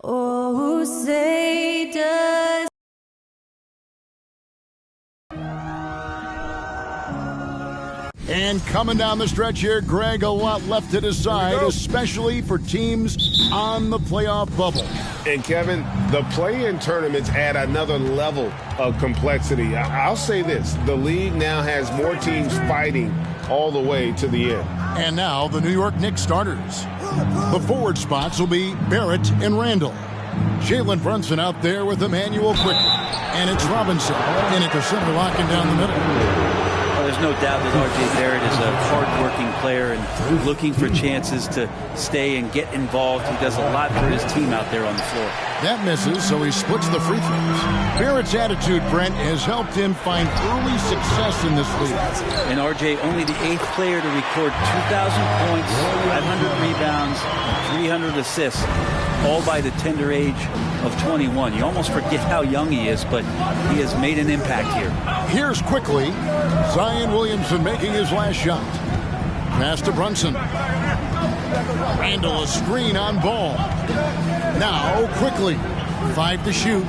Oh, say does. And coming down the stretch here, Greg, a lot left to decide, especially for teams on the playoff bubble. And, Kevin, the play-in tournaments add another level of complexity. I'll say this. The league now has more teams fighting all the way to the end. And now the New York Knicks starters. The forward spots will be Barrett and Randall. Jalen Brunson out there with Emmanuel Quickly. And it's Robinson in at the center, locking down the middle. There's no doubt that R.J. Barrett is a hard-working player and looking for chances to stay and get involved. He does a lot for his team out there on the floor. That misses, so he splits the free throws. Barrett's attitude, Brent, has helped him find early success in this league. And R.J. only the 8th player to record 2,000 points, 500 rebounds, and 300 assists, all by the tender age of 21. You almost forget how young he is, but he has made an impact here. Here's quickly Zion Williamson making his last shot. Pass to Brunson. Randall a screen on Ball. Now quickly 5 to shoot.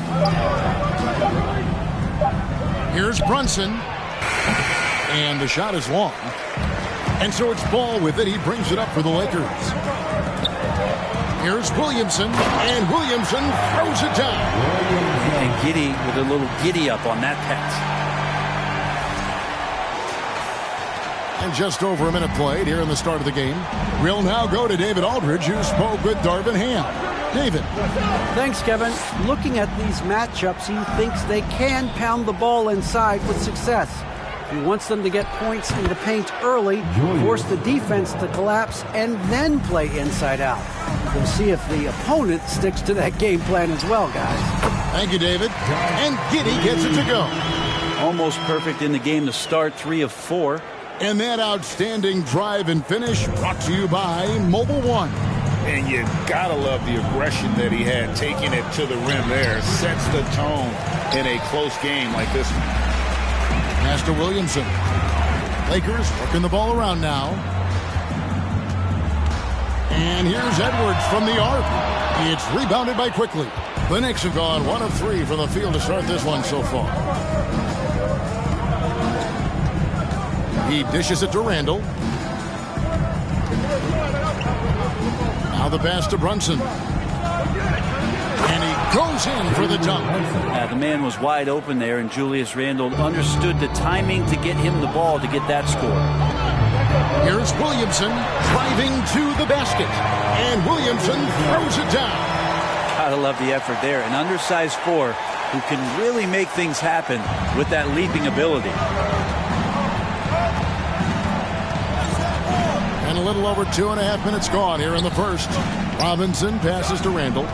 Here's Brunson. And the shot is long. And so it's Ball with it. He brings it up for the Lakers. Here's Williamson, and Williamson throws it down. And Giddy with a little giddy up on that pass. And just over a minute played here in the start of the game. We'll now go to David Aldridge, who spoke with Darvin Ham. David. Thanks, Kevin. Looking at these matchups, he thinks they can pound the ball inside with success. He wants them to get points in the paint early, force the defense to collapse, and then play inside out. We'll see if the opponent sticks to that game plan as well, guys. Thank you, David. And Giddy gets it to go. Almost perfect in the game to start, 3 of 4. And that outstanding drive and finish brought to you by Mobile One. And you gotta love the aggression that he had, taking it to the rim there. Sets the tone in a close game like this one. Pass to Williamson. Lakers working the ball around now. And here's Edwards from the arc. It's rebounded by Quickly. The Knicks have gone 1 of 3 from the field to start this one so far. He dishes it to Randall. Now the pass to Brunson. And he goes in for the dunk. The man was wide open there, and Julius Randle understood the timing to get him the ball to get that score. Here's Williamson driving to the basket. And Williamson throws it down. Gotta love the effort there. An undersized 4 who can really make things happen with that leaping ability. And a little over 2.5 minutes gone here in the first. Robinson passes to Randall.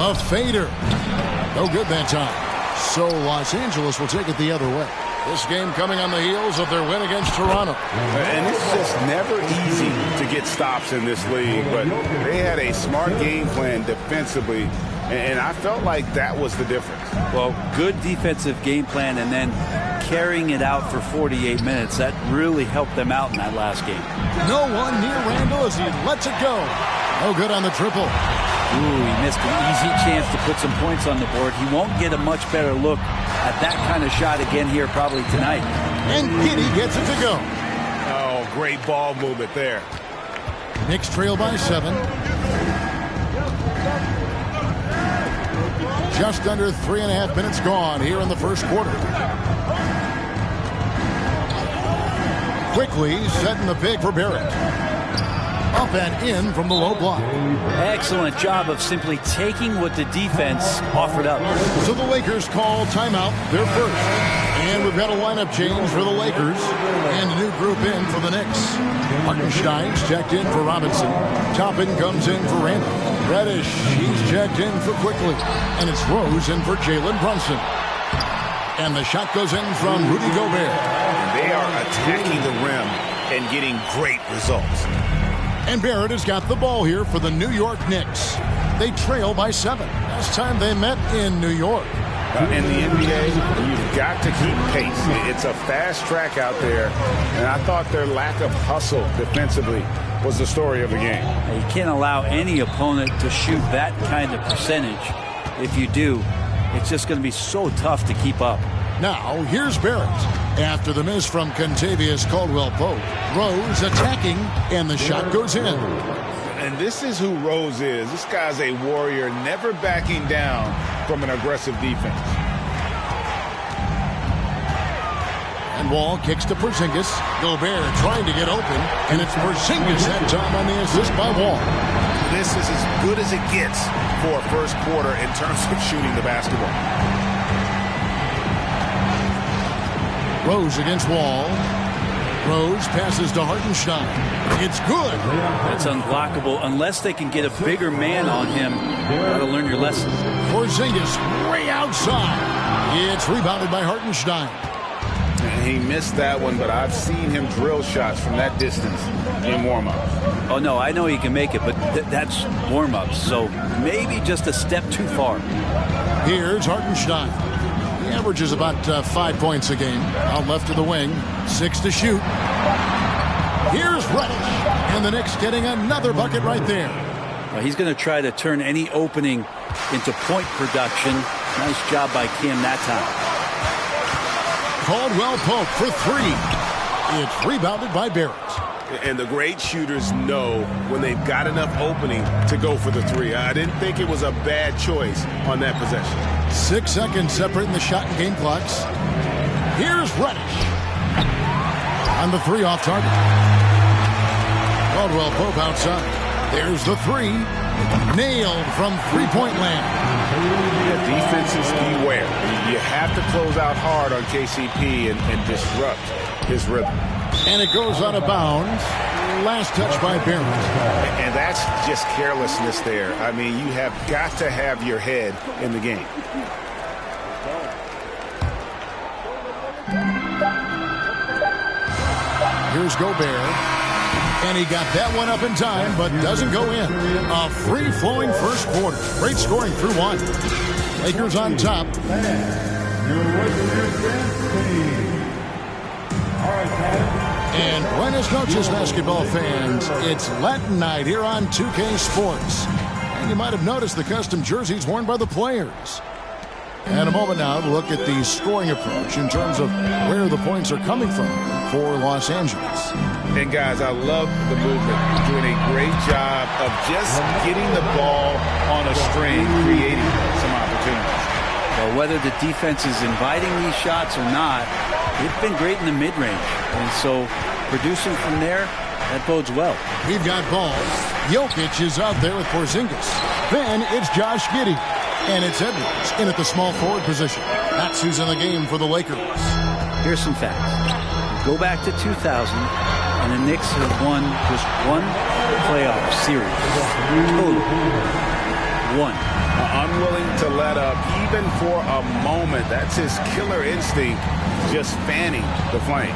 A fader. No good that time. So Los Angeles will take it the other way. This game coming on the heels of their win against Toronto. And it's just never easy to get stops in this league, but they had a smart game plan defensively, and I felt like that was the difference. Well, good defensive game plan and then carrying it out for 48 minutes. That really helped them out in that last game. No one near Randall as he lets it go. No good on the triple. Ooh, he missed an easy chance to put some points on the board. He won't get a much better look at that kind of shot again here probably tonight. And Giddy gets it to go. Oh, great ball movement there. Knicks trail by 7. Just under 3.5 minutes gone here in the first quarter. Quickly setting the pick for Barrett. Up and in from the low block. Excellent job of simply taking what the defense offered up. So the Lakers call timeout, their first. And we've got a lineup change for the Lakers and a new group in for the Knicks. Hartenstein's checked in for Robinson. Toppin comes in for Randall. Reddish, he's checked in for Quickly. And it's Rose in for Jalen Brunson. And the shot goes in from Rudy Gobert. They are attacking the rim and getting great results. And Barrett has got the ball here for the New York Knicks. They trail by 7. Last time they met in New York. In the NBA, you've got to keep pace. It's a fast track out there, and I thought their lack of hustle defensively was the story of the game. You can't allow any opponent to shoot that kind of percentage. If you do, it's just going to be so tough to keep up. Now, here's Barrett. After the miss from Contavious Caldwell-Pope, Rose attacking, and the shot goes in. And this is who Rose is. This guy's a warrior, never backing down from an aggressive defense. And Wall kicks to Porzingis. Gobert trying to get open, and it's Porzingis that time on the assist by Wall. This is as good as it gets for a first quarter in terms of shooting the basketball. Rose against Wall. Rose passes to Hartenstein. It's good. That's unblockable unless they can get a bigger man on him. Gotta learn your lesson. Porzingis way outside. It's rebounded by Hartenstein. He missed that one, but I've seen him drill shots from that distance in warm-ups. Oh, no, I know he can make it, but that's warm-ups, so maybe just a step too far. Here's Hartenstein. He averages about 5 points a game. Out left of the wing. 6 to shoot. Here's Reddish. And the Knicks getting another bucket right there. Well, he's going to try to turn any opening into point production. Nice job by Cam that time. Caldwell-Pope for 3. It's rebounded by Barrett. And the great shooters know when they've got enough opening to go for the 3. I didn't think it was a bad choice on that possession. 6 seconds separating the shot and game clocks. Here's Reddish. On the 3 off target. Caldwell-Pope outside. There's the 3. Nailed from three-point land. Yeah, defenses beware. You have to close out hard on KCP and disrupt his rhythm. And it goes out of bounds. Last touch by Barrett. And that's just carelessness there. I mean, you have got to have your head in the game. Here's Gobert. And he got that one up in time, but doesn't go in. A free-flowing first quarter. Great scoring through 1. Lakers on top. And buenas noches, basketball fans. It's Latin night here on 2K Sports. And you might have noticed the custom jerseys worn by the players. And a moment now to look at the scoring approach in terms of where the points are coming from for Los Angeles. And guys, I love the movement. Doing a great job of just getting the ball on a string, creating some opportunities. Well, whether the defense is inviting these shots or not, it's been great in the mid-range. And so producing from there, that bodes well. We've got balls. Jokic is out there with Porzingis. Then it's Josh Giddey. And it's Edwards in at the small forward position. That's who's in the game for the Lakers. Here's some facts. Go back to 2000, and the Knicks have won just 1 playoff series. Total. 1. Unwilling to let up even for a moment. That's his killer instinct, just fanning the flame.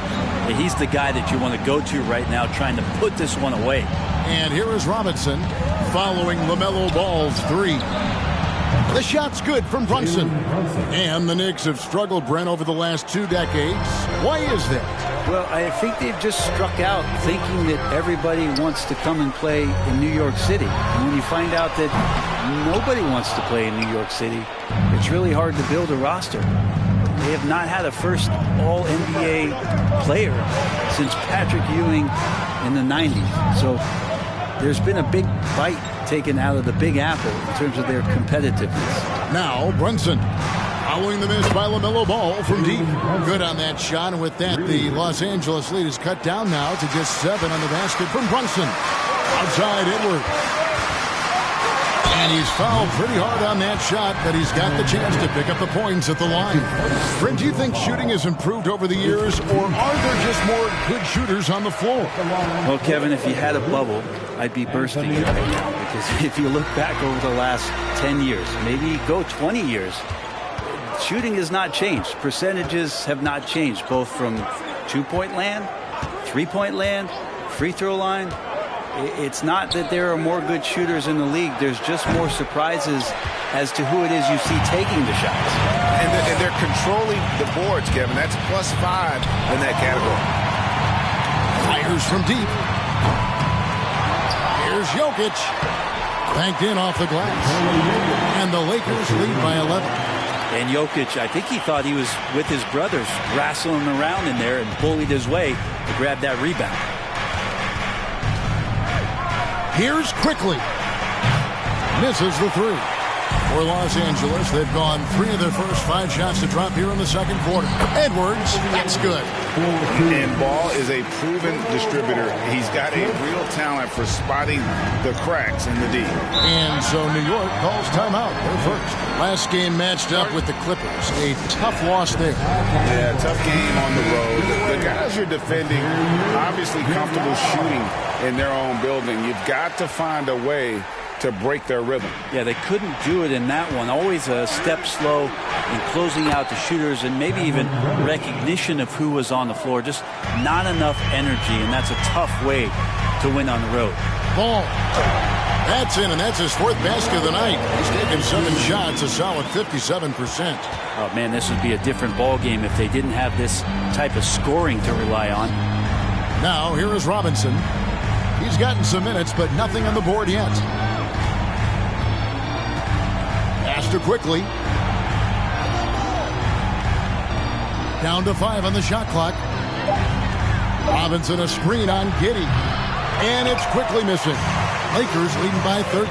He's the guy that you want to go to right now, trying to put this one away. And here is Robinson following LaMelo Ball's 3. The shot's good from Brunson. And the Knicks have struggled, Brent, over the last 2 decades. Why is that? Well, I think they've just struck out thinking that everybody wants to come and play in New York City. And when you find out that nobody wants to play in New York City, it's really hard to build a roster. They have not had a first All-NBA player since Patrick Ewing in the 90s. So there's been a big bite taken out of the Big Apple in terms of their competitiveness. Now Brunson following the miss by LaMelo Ball from deep. Good on that shot, and with that the Los Angeles lead is cut down now to just 7 on the basket from Brunson. Outside Edwards. And he's fouled pretty hard on that shot, but he's got the chance to pick up the points at the line. Brent, do you think shooting has improved over the years, or are there just more good shooters on the floor? Well, Kevin, if you had a bubble, I'd be bursting it right now. Because if you look back over the last 10 years, maybe go 20 years, shooting has not changed. Percentages have not changed, both from 2-point land, 3-point land, free throw line. It's not that there are more good shooters in the league. There's just more surprises as to who it is you see taking the shots. And they're controlling the boards, Kevin. That's +5 in that category. Fires from deep. Here's Jokic. Banked in off the glass. And the Lakers lead by 11. And Jokic, I think he thought he was with his brothers, wrestling around in there and bullied his way to grab that rebound. Here's Quickly. Misses the three. For Los Angeles, they've gone 3 of their first 5 shots to drop here in the second quarter. Edwards, that's good. And Ball is a proven distributor. He's got a real talent for spotting the cracks in the D. And so New York calls timeout. They're first. Last game matched up with the Clippers. A tough loss there. Yeah, tough game on the road. The guys you're defending, obviously comfortable shooting in their own building. You've got to find a way to break their rhythm. Yeah, they couldn't do it in that one. Always a step slow in closing out the shooters and maybe even recognition of who was on the floor. Just not enough energy, and that's a tough way to win on the road. Ball. That's in, and that's his 4th basket of the night. He's taken 7 shots, a solid 57%. Oh, man, this would be a different ball game if they didn't have this type of scoring to rely on. Now, here is Robinson. He's gotten some minutes, but nothing on the board yet. Astor Quickly. Down to 5 on the shot clock. Robinson a screen on Giddey. And it's Quickly missing. Lakers leading by 13.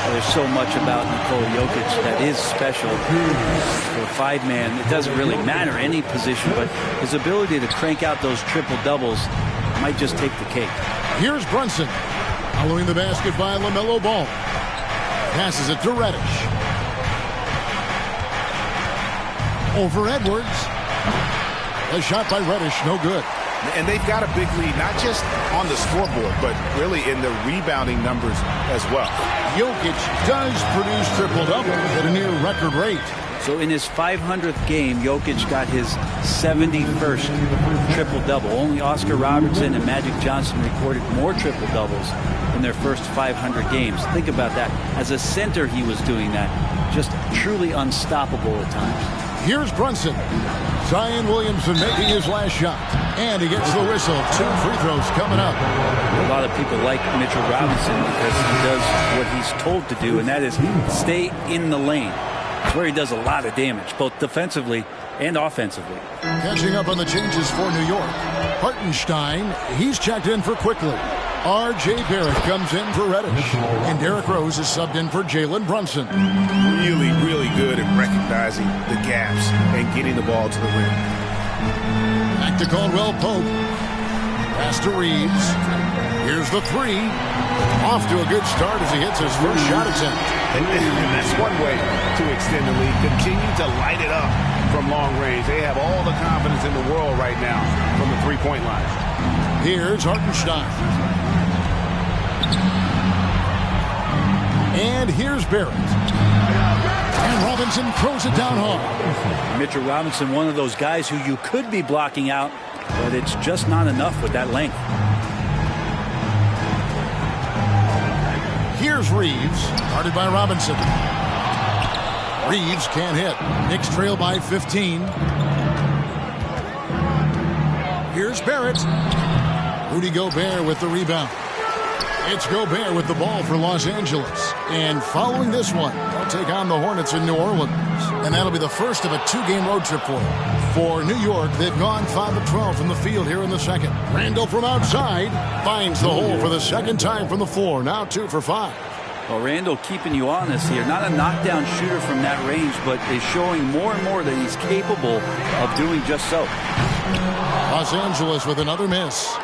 There's so much about Nikola Jokic that is special. For a 5-man, it doesn't really matter any position, but his ability to crank out those triple-doubles might just take the cake. Here's Brunson. Following the basket by LaMelo Ball. Passes it to Reddish. Over Edwards. A shot by Reddish, no good. And they've got a big lead, not just on the scoreboard, but really in the rebounding numbers as well. Jokic does produce triple-doubles at a near record rate. So in his 500th game, Jokic got his 71st triple-double. Only Oscar Robertson and Magic Johnson recorded more triple-doubles in their first 500 games. Think about that. As a center, he was doing that. Just truly unstoppable at times. Here's Brunson. Zion Williamson making his last shot. And he gets the whistle. 2 free throws coming up. A lot of people like Mitchell Robinson because he does what he's told to do, and that is stay in the lane. It's where he does a lot of damage, both defensively and offensively. Catching up on the changes for New York. Hartenstein, he's checked in for Quickly. R.J. Barrett comes in for Reddish. And Derrick Rose is subbed in for Jalen Brunson. Really, really good at recognizing the gaps and getting the ball to the rim. Back to Caldwell Pope. Pass to Reeves. Here's the 3. Off to a good start as he hits his first shot attempt. And that's one way to extend the lead. Continue to light it up from long range. They have all the confidence in the world right now from the three-point line. Here's Hartenstein. And here's Barrett. And Robinson throws it down hard. Mitchell Robinson, one of those guys who you could be blocking out, but it's just not enough with that length. Here's Reeves, guarded by Robinson. Reeves can't hit. Knicks trail by 15. Here's Barrett. Rudy Gobert with the rebound. It's Gobert with the ball for Los Angeles. And following this one, they'll take on the Hornets in New Orleans. And that'll be the first of a 2-game road trip for them. For New York, they've gone 5 of 12 from the field here in the second. Randall from outside finds the hole for the second time from the floor. Now 2 for 5. Well, Randall keeping you honest here. Not a knockdown shooter from that range, but is showing more and more that he's capable of doing just so. Los Angeles with another miss.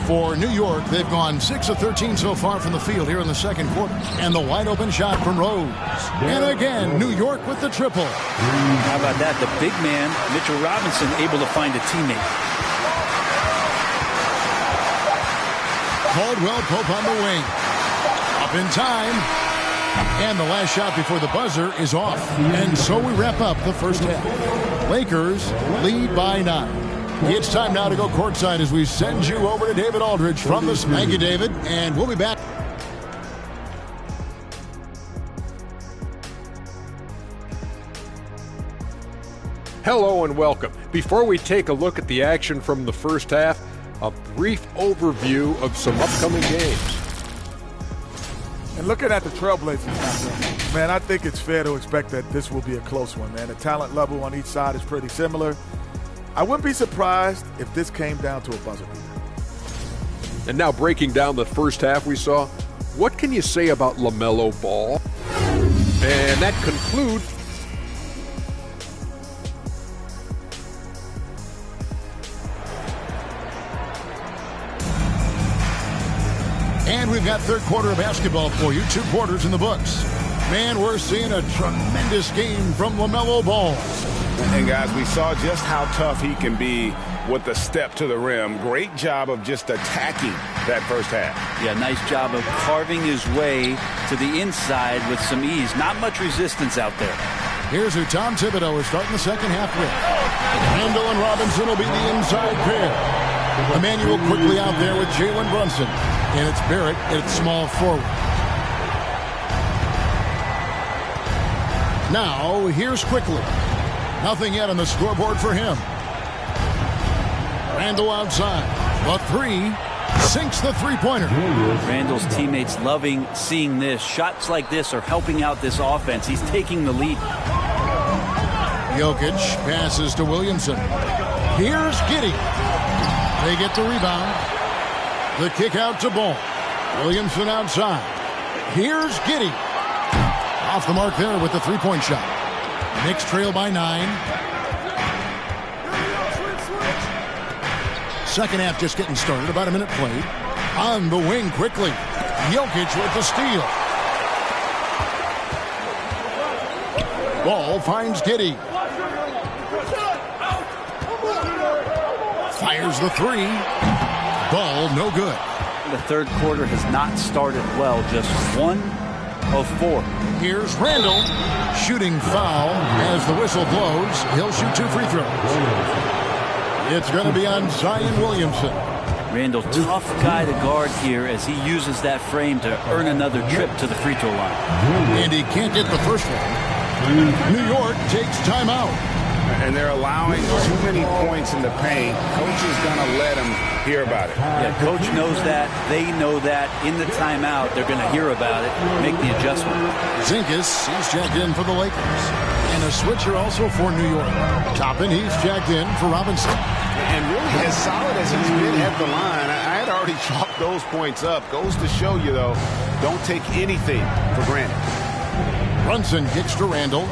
For New York, they've gone 6 of 13 so far from the field here in the second quarter. And the wide open shot from Rose. And again, New York with the triple. How about that? The big man, Mitchell Robinson, able to find a teammate. Caldwell Pope on the wing. Up in time. And the last shot before the buzzer is off. And so we wrap up the first half. Lakers lead by 9. It's time now to go courtside as we send you over to David Aldridge from the... Thank you, David, and we'll be back. Hello and welcome. Before we take a look at the action from the first half, a brief overview of some upcoming games. And looking at the Trailblazers, man, I think it's fair to expect that this will be a close one, man. The talent level on each side is pretty similar. I wouldn't be surprised if this came down to a buzzer beater. And now breaking down the first half we saw, what can you say about LaMelo Ball? And that concludes. And we've got third quarter of basketball for you. 2 quarters in the books. Man, we're seeing a tremendous game from LaMelo Ball. And guys, we saw just how tough he can be with the step to the rim. Great job of just attacking that first half. Yeah, nice job of carving his way to the inside with some ease. Not much resistance out there. Here's who Tom Thibodeau is starting the second half with. Randle and Robinson will be the inside pair. Emmanuel quickly out there with Jalen Brunson. And it's Barrett at small forward. Now, here's Quickly. Nothing yet on the scoreboard for him. Randle outside. The 3 sinks the three-pointer. Randle's teammates loving seeing this. Shots like this are helping out this offense. He's taking the lead. Jokic passes to Williamson. Here's Giddey. They get the rebound. The kick out to Ball. Williamson outside. Here's Giddey. Off the mark there with the three-point shot. Knicks trail by 9. Second half just getting started. About a minute played. On the wing quickly. Jokic with the steal. Ball finds Giddey. Fires the 3. Ball no good. The third quarter has not started well. Just 1 of 4. Here's Randle. Shooting foul as the whistle blows. He'll shoot 2 free throws. It's going to be on Zion Williamson. Randle, tough guy to guard here as he uses that frame to earn another trip to the free throw line. And he can't get the first one. New York takes timeout. And they're allowing too many points in the paint. Coach is going to let him hear about it. Yeah, coach knows that. They know that. In the timeout, they're going to hear about it, make the adjustment. Zingas, he's checked in for the Lakers. And a switcher also for New York. Toppin, he's checked in for Robinson. And really, as solid as he's been at the line, I had already chalked those points up. Goes to show you, though, don't take anything for granted. Brunson kicks to Randle.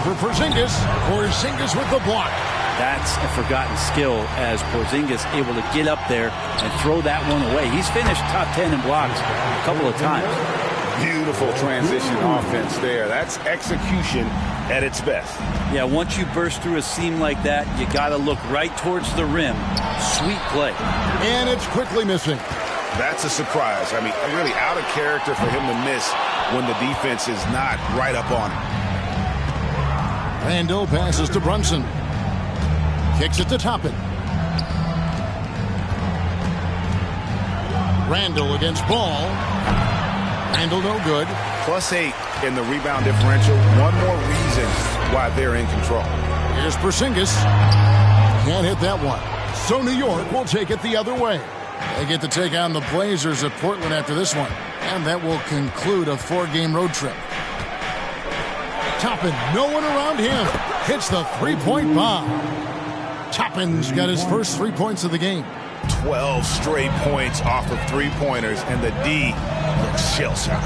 For Porzingis. Porzingis with the block. That's a forgotten skill as Porzingis able to get up there and throw that one away. He's finished top 10 in blocks a couple of times. Beautiful transition offense there. That's execution at its best. Yeah, once you burst through a seam like that, you got to look right towards the rim. Sweet play. And it's quickly missing. That's a surprise. I mean, really out of character for him to miss when the defense is not right up on him. Randle passes to Brunson. Kicks it to Toppin. Randle against Ball. Randle no good. +8 in the rebound differential. One more reason why they're in control. Here's Porzingis. Can't hit that one. So New York will take it the other way. They get to take on the Blazers at Portland after this one. And that will conclude a 4-game road trip. Toppin, no one around him. Hits the three-point bomb. Toppin's got his first 3 points of the game. 12 straight points off of three-pointers, and the D looks shell-shocked.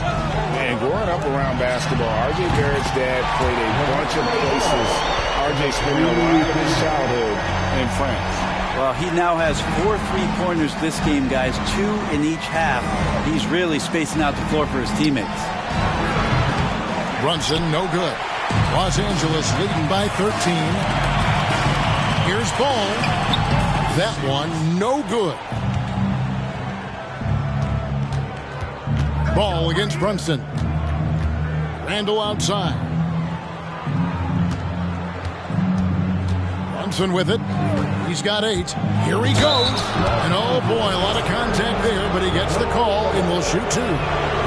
Man, growing up around basketball, R.J. Barrett's dad played a bunch of places. R.J. spending a lot of his childhood in France. Well, he now has 4 3-pointers this game, guys. 2 in each half. He's really spacing out the floor for his teammates. Brunson, no good. Los Angeles leading by 13. Here's Ball. That one, no good. Ball against Brunson. Randle outside. Brunson with it. He's got 8. Here he goes. And oh boy, a lot of contact there, but he gets the call and will shoot 2.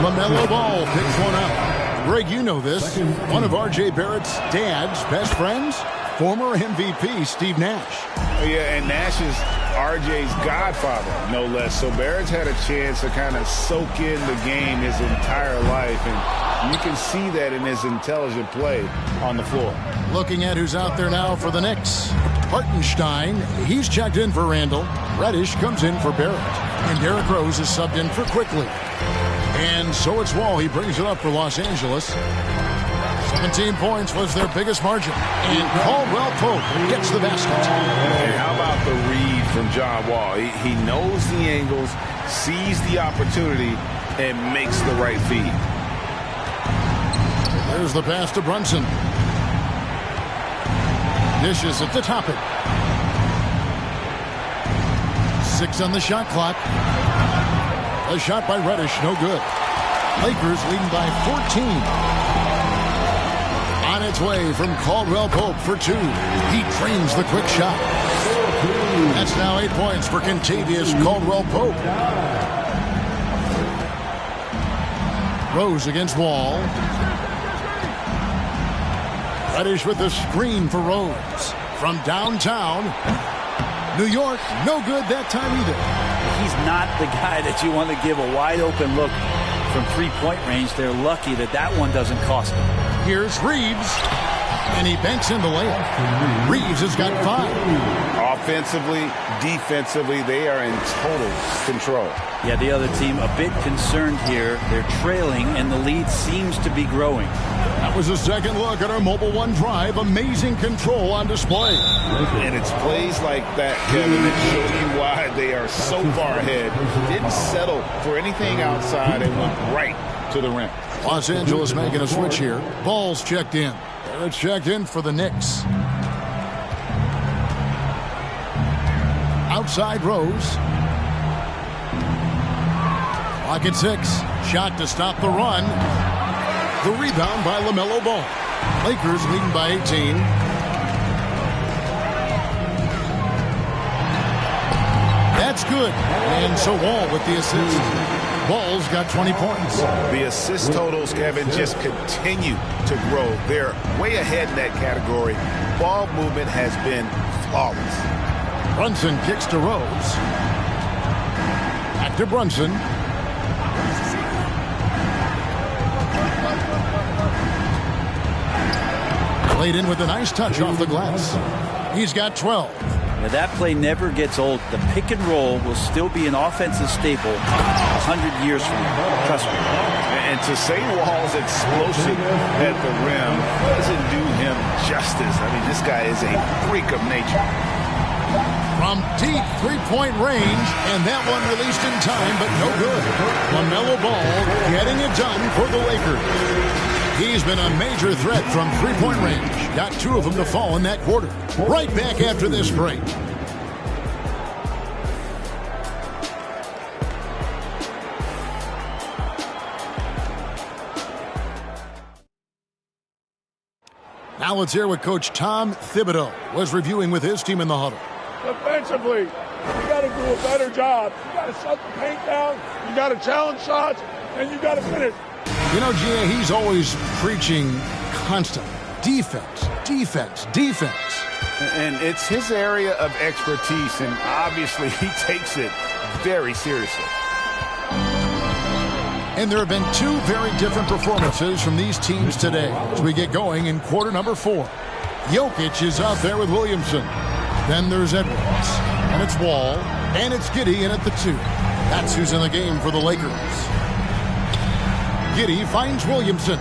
LaMelo Ball picks one out. Greg, you know this. One of R.J. Barrett's dad's best friends, former MVP Steve Nash. Yeah, and Nash's RJ's godfather, no less. So Barrett's had a chance to kind of soak in the game his entire life, and you can see that in his intelligent play on the floor. Looking at who's out there now for the Knicks. Hartenstein, he's checked in for Randall. Reddish comes in for Barrett. And Derrick Rose is subbed in for Quickly. And so it's Wall. He brings it up for Los Angeles. 17 points was their biggest margin. And Caldwell Pope gets the basket. And how about the read from John Wall? He knows the angles, sees the opportunity, and makes the right feed. There's the pass to Brunson. Dishes it to Toppin. 6 on the shot clock. A shot by Reddish, no good. Lakers leading by 14. On its way from Caldwell Pope for 2. He trains the quick shot. That's now 8 points for Kentavious Caldwell Pope. Rose against Wall. Reddish with the screen for Rose. From downtown. New York, no good that time either. He's not the guy that you want to give a wide open look from three-point range. They're lucky that that one doesn't cost them. Here's Reeves, and he banks in the layup. Reeves has got 5. Offensively, defensively, they are in total control. Yeah, the other team a bit concerned here. They're trailing, and the lead seems to be growing. That was a second look at our Mobile One Drive. Amazing control on display. And it's plays like that, Kevin, that show you why they are so far ahead. Didn't settle for anything outside and went right to the rim. Los Angeles making a switch here. Ball's checked in. Barrett's checked in for the Knicks. Outside Rose. Clock at 6. Shot to stop the run. The rebound by LaMelo Ball. Lakers leading by 18. That's good. And so Wall with the assist. Ball's got 20 points. The assist totals, Kevin, just continue to grow. They're way ahead in that category. Ball movement has been flawless. Brunson kicks to Rose. Back to Brunson. Played in with a nice touch off the glass. He's got 12. Now that play never gets old. The pick and roll will still be an offensive staple 100 years from now. Trust me. And to say Wall's explosive at the rim doesn't do him justice. I mean, this guy is a freak of nature. From deep three-point range, and that one released in time, but no good. LaMelo Ball getting it done for the Lakers. He's been a major threat from three-point range. Got 2 of them to fall in that quarter. Right back after this break. Now let's hear what Coach Tom Thibodeau was reviewing with his team in the huddle. Defensively, you got to do a better job. You got to shut the paint down. You got to challenge shots, and you got to finish. You know, Gia, he's always preaching constant defense, defense, defense. And it's his area of expertise, and obviously he takes it very seriously. And there have been 2 very different performances from these teams today as we get going in quarter number 4. Jokic is out there with Williamson. Then there's Edwards, and it's Wall, and it's Giddey in at the 2. That's who's in the game for the Lakers. Giddey finds Williamson.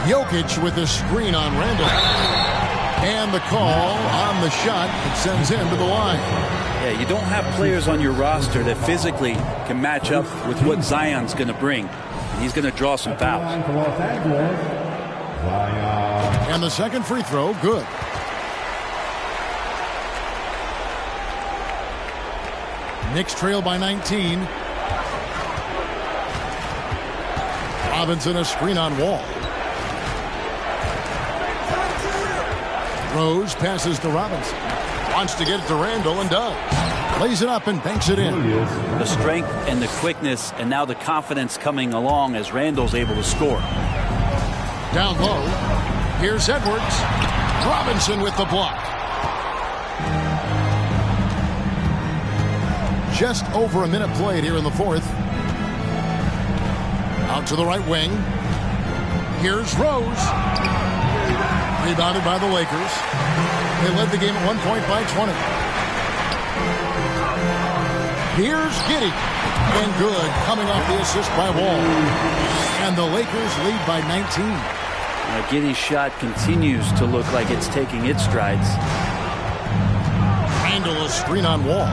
Jokic with a screen on Randall. And the call on the shot that sends him to the line. Yeah, you don't have players on your roster that physically can match up with what Zion's going to bring. And he's going to draw some fouls. And the second free throw, good. Knicks trail by 19. Robinson a screen on Wall. Rose passes to Robinson. Wants to get it to Randall and does. Lays it up and banks it in. The strength and the quickness and now the confidence coming along as Randall's able to score. Down low. Here's Edwards. Robinson with the block. Just over a minute played here in the fourth. Out to the right wing. Here's Rose. Rebounded by the Lakers. They led the game at 1 point by 20. Here's Giddey. And good, coming off the assist by Wall. And the Lakers lead by 19. Giddey's shot continues to look like it's taking its strides. Randle a screen on Wall.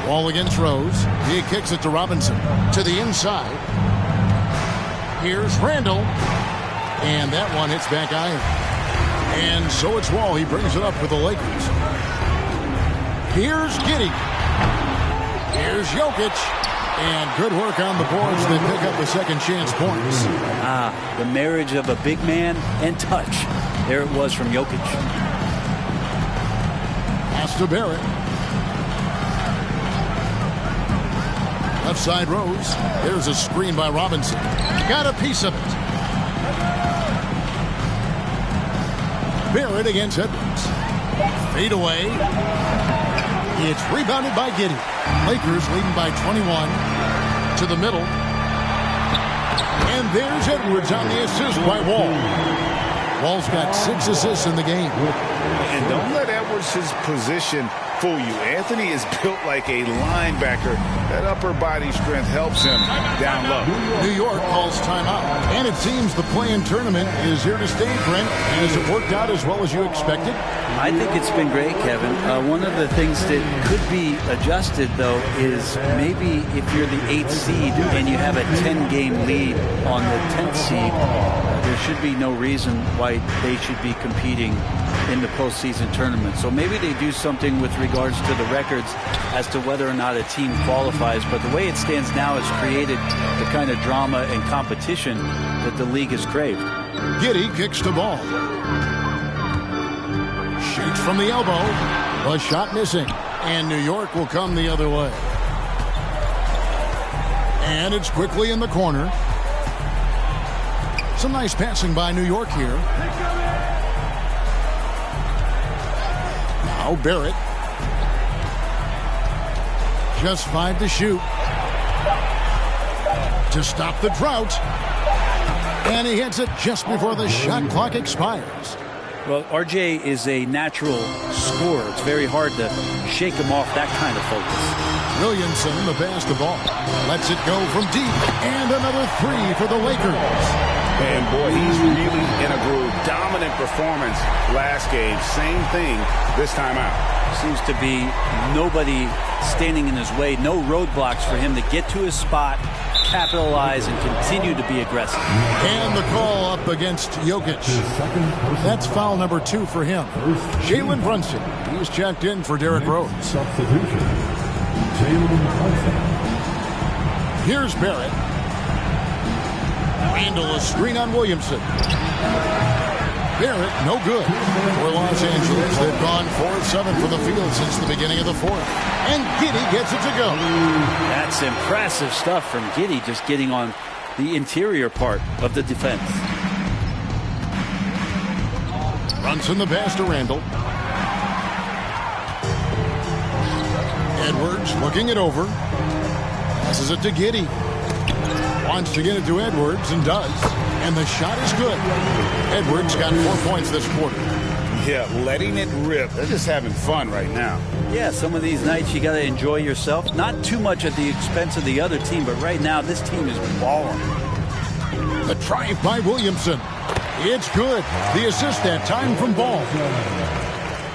Wall against Rose. He kicks it to Robinson. To the inside. Here's Randle. And that one hits back iron. And so it's Wall. He brings it up for the Lakers. Here's Giddey. Here's Jokic. And good work on the boards. They pick up the second chance points. The marriage of a big man and touch. There it was from Jokic. Pass to Barrett. Left side Rose. There's a screen by Robinson. Got a piece of it. Barrett against Edwards. Fade away. It's rebounded by Giddey. Lakers leading by 21. To the middle. And there's Edwards on the assist by Wall. Wall's got 6 assists in the game. And don't let Edwards' position fool you. Anthony is built like a linebacker. That upper body strength helps him down low. New York calls timeout. And it seems the play-in tournament is here to stay, Brent. Has it worked out as well as you expected? I think it's been great, Kevin. One of the things that could be adjusted, though, is maybe if you're the 8th seed and you have a 10-game lead on the 10th seed, there should be no reason why they should be competing in the postseason tournament. So maybe they do something with regards to the records as to whether or not a team qualifies. But the way it stands now has created the kind of drama and competition that the league has craved. Giddey kicks the ball. Shoots from the elbow. A shot missing. And New York will come the other way. And it's quickly in the corner. Some nice passing by New York here. Now Barrett. Just 5 to shoot. To stop the drought. And he hits it just before the shot clock expires. Well, RJ is a natural scorer. It's very hard to shake him off that kind of focus. Williamson, the pass to ball. Lets it go from deep. And another 3 for the Lakers. And boy, he's really in a groove. Dominant performance last game. Same thing this time out. Seems to be nobody standing in his way. No roadblocks for him to get to his spot, capitalize, and continue to be aggressive. And the call up against Jokic. That's foul number 2 for him. Jalen Brunson. He's checked in for Derrick Rose. Here's Barrett. Randle a screen on Williamson. Barrett, no good. For Los Angeles, they've gone 4 of 7 from the field since the beginning of the fourth. And Giddey gets it to go. That's impressive stuff from Giddey, just getting on the interior part of the defense. Brunson the pass to Randle. Edwards looking it over. Passes it to Giddey. Wants to get it to Edwards and does. And the shot is good. Edwards got 4 points this quarter. Yeah, letting it rip. They're just having fun right now. Yeah, some of these nights you got to enjoy yourself. Not too much at the expense of the other team, but right now this team is balling. The triumph by Williamson. It's good. The assist that time from Ball.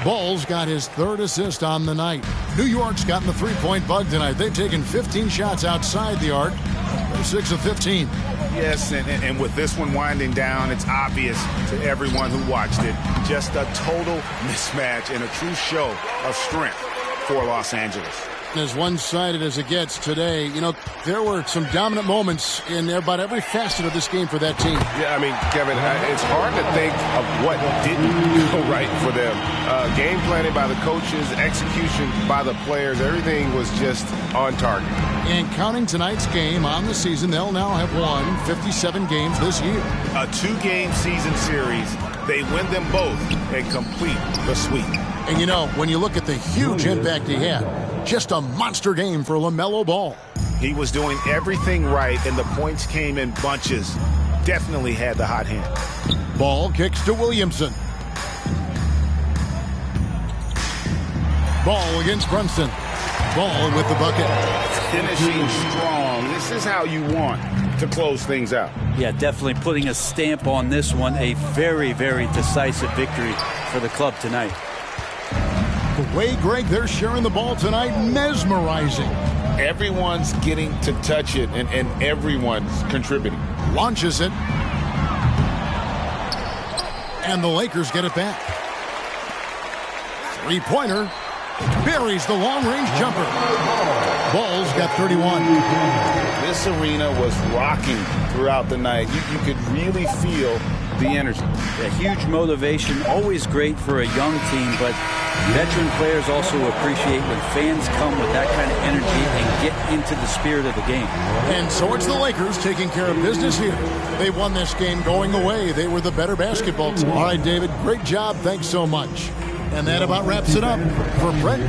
Ball's got his 3rd assist on the night. New York's gotten the 3-point bug tonight. They've taken 15 shots outside the arc. They're 6 of 15. Yes, and with this one winding down, it's obvious to everyone who watched it. Just a total mismatch and a true show of strength for Los Angeles. As one-sided as it gets today, you know, there were some dominant moments in about every facet of this game for that team. Yeah, I mean, Kevin, it's hard to think of what didn't go right for them. Game planning by the coaches, execution by the players, everything was just on target. And counting tonight's game on the season, they'll now have won 57 games this year. A 2-game season series. They win them both and complete the sweep. And you know, when you look at the huge impact he had, just a monster game for LaMelo Ball. He was doing everything right, and the points came in bunches. Definitely had the hot hand. Ball kicks to Williamson. Ball against Brunson. Ball with the bucket. Finishing strong. This is how you want to close things out. Yeah, definitely putting a stamp on this one. A very, very decisive victory for the club tonight. The way, Greg, they're sharing the ball tonight, mesmerizing. Everyone's getting to touch it, and everyone's contributing. Launches it. And the Lakers get it back. Three-pointer. Buries the long-range jumper. Ball's got 31. This arena was rocking throughout the night. You could really feel the energy. A huge motivation, always great for a young team, but veteran players also appreciate when fans come with that kind of energy and get into the spirit of the game. And so it's the Lakers taking care of business here. They won this game going away. They were the better basketball team. All right, David, great job. Thanks so much. And that about wraps it up for Brett